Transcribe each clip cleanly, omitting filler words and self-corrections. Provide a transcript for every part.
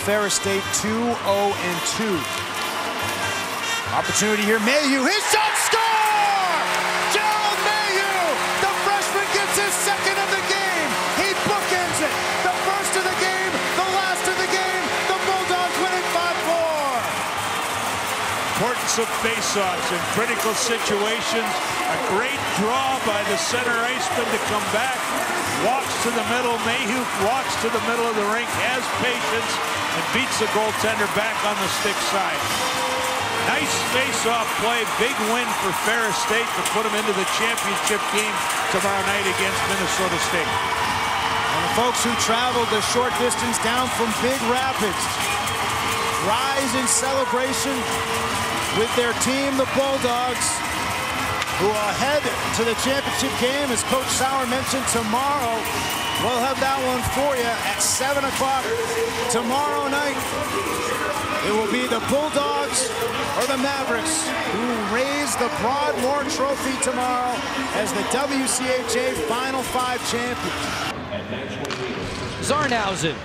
Ferris State 2-0-2. Opportunity here, Mayhew, his shot, score! Gerald Mayhew, the freshman gets his second of the game. He bookends it. The first of the game, the last of the game. The Bulldogs win it 5-4. Importance of face-offs in critical situations. A great draw by the center iceman to come back. Walks to the middle. Mayhew walks to the middle of the rink, has patience, and beats the goaltender back on the stick side. Nice face-off play. Big win for Ferris State to put them into the championship game tomorrow night against Minnesota State. And the folks who traveled the short distance down from Big Rapids rise in celebration with their team, the Bulldogs, who are head to the championship game. As Coach Sauer mentioned, tomorrow we'll have that one for you at 7 o'clock tomorrow night. It will be the Bulldogs or the Mavericks who raise the Broadmoor Trophy tomorrow as the WCHA Final Five champions. Zarnhausen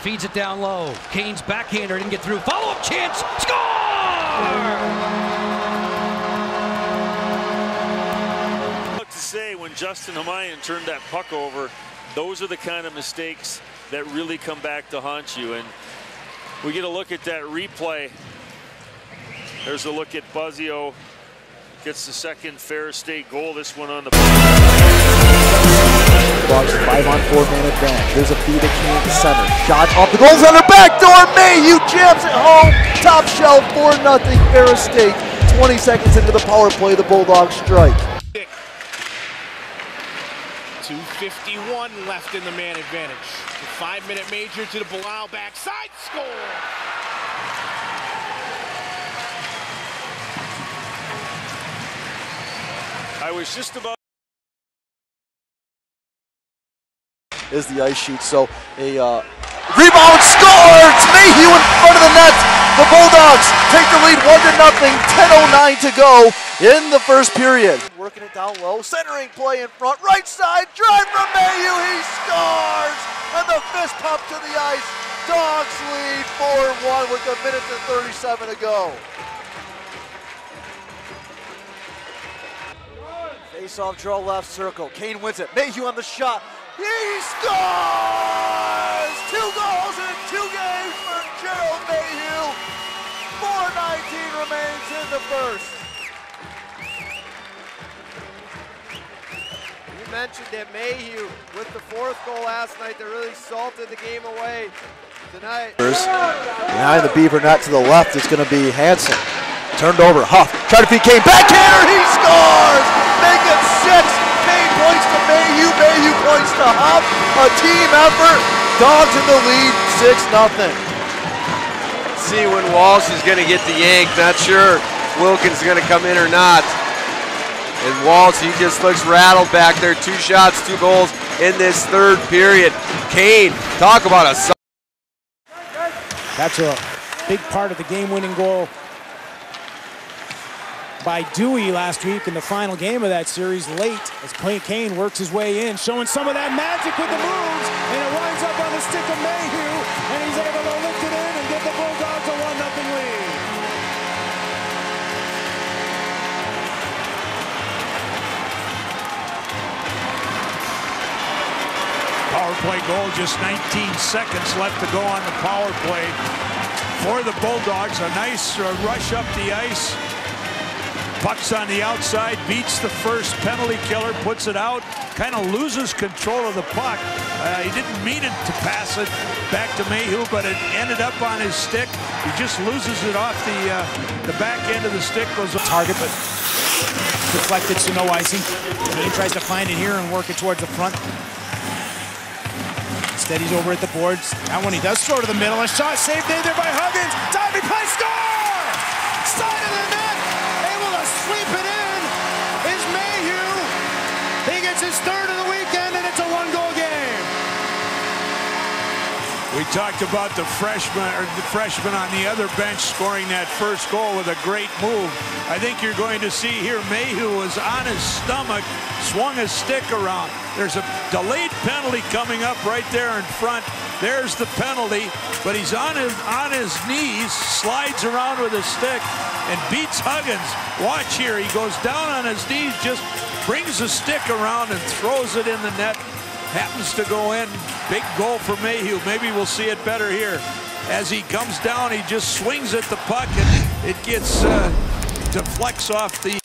feeds it down low. Kane's backhander didn't get through. Follow-up chance. Score! Say when Justin Hamayan turned that puck over, those are the kind of mistakes that really come back to haunt you. And we get a look at that replay. There's a look at Buzzio. Gets the second Ferris State goal. This one on the Bucks 5-on-4 man advantage. There's a feed at Kane to center. Shot off the goals on the back door. Mayhew jams it home. Top shelf 4-0 Ferris State. 20 seconds into the power play, the Bulldogs strike. 2:51 left in the man advantage. The 5-minute major to the Bilal backside, score! I was just about is the ice sheet, so a rebound, score! It's Mayhew in front of the net. The Bulldogs take the lead 1-0, 10:09 to go in the first period. Working it down low, centering play in front, right side, drive from Mayhew, he scores! And the fist pump to the ice. Dogs lead 4-1 with a minute and 37 to go. Face-off draw left circle, Kane wins it, Mayhew on the shot. He scores! 2 goals in 2 games for Gerald Mayhew. 4:19 remains in the first. You mentioned that Mayhew, with the 4th goal last night, that really salted the game away tonight. Behind the Beaver net to the left, it's going to be Hansen. Turned over, Huff, try to feed Kane, backhander, he scores! Make it 6. Kane points to Mayhew, Mayhew points to Huff. A team effort, Dogs in the lead, 6-0. See when Walsh is going to get the yank, not sure Wilkins is going to come in or not. And Walsh, he just looks rattled back there. 2 shots, 2 goals in this 3rd period. Kane, talk about a... That's a big part of the game-winning goal by Dewey last week in the final game of that series late as Kane works his way in, showing some of that magic with the moves, and it winds up on the stick of Mayhew, and he's able to lift it in and give the Bulldogs a 1-0 lead. Power play goal, just 19 seconds left to go on the power play for the Bulldogs. A nice rush up the ice. Puck's on the outside, beats the first penalty killer, puts it out, kind of loses control of the puck. He didn't mean it to pass it back to Mayhew, but it ended up on his stick. He just loses it off the back end of the stick. Goes target, but deflected, so no icing. He tries to find it here and work it towards the front. Instead, he's over at the boards. That one he does throw to the middle. A shot saved there by Huggins. Diving play, score! Side of the net, able to sweep it in is Mayhew. He gets his 3rd of the weekend, and it's a 1-goal game. We talked about the freshman on the other bench scoring that first goal with a great move. I think you're going to see here Mayhew was on his stomach, swung his stick around. There's a delayed penalty coming up right there in front. There's the penalty, but he's on his knees, slides around with his stick, and beats Huggins. Watch here, he goes down on his knees, just brings the stick around and throws it in the net. Happens to go in. Big goal for Mayhew. Maybe we'll see it better here. As he comes down, he just swings at the puck, and it gets deflects off the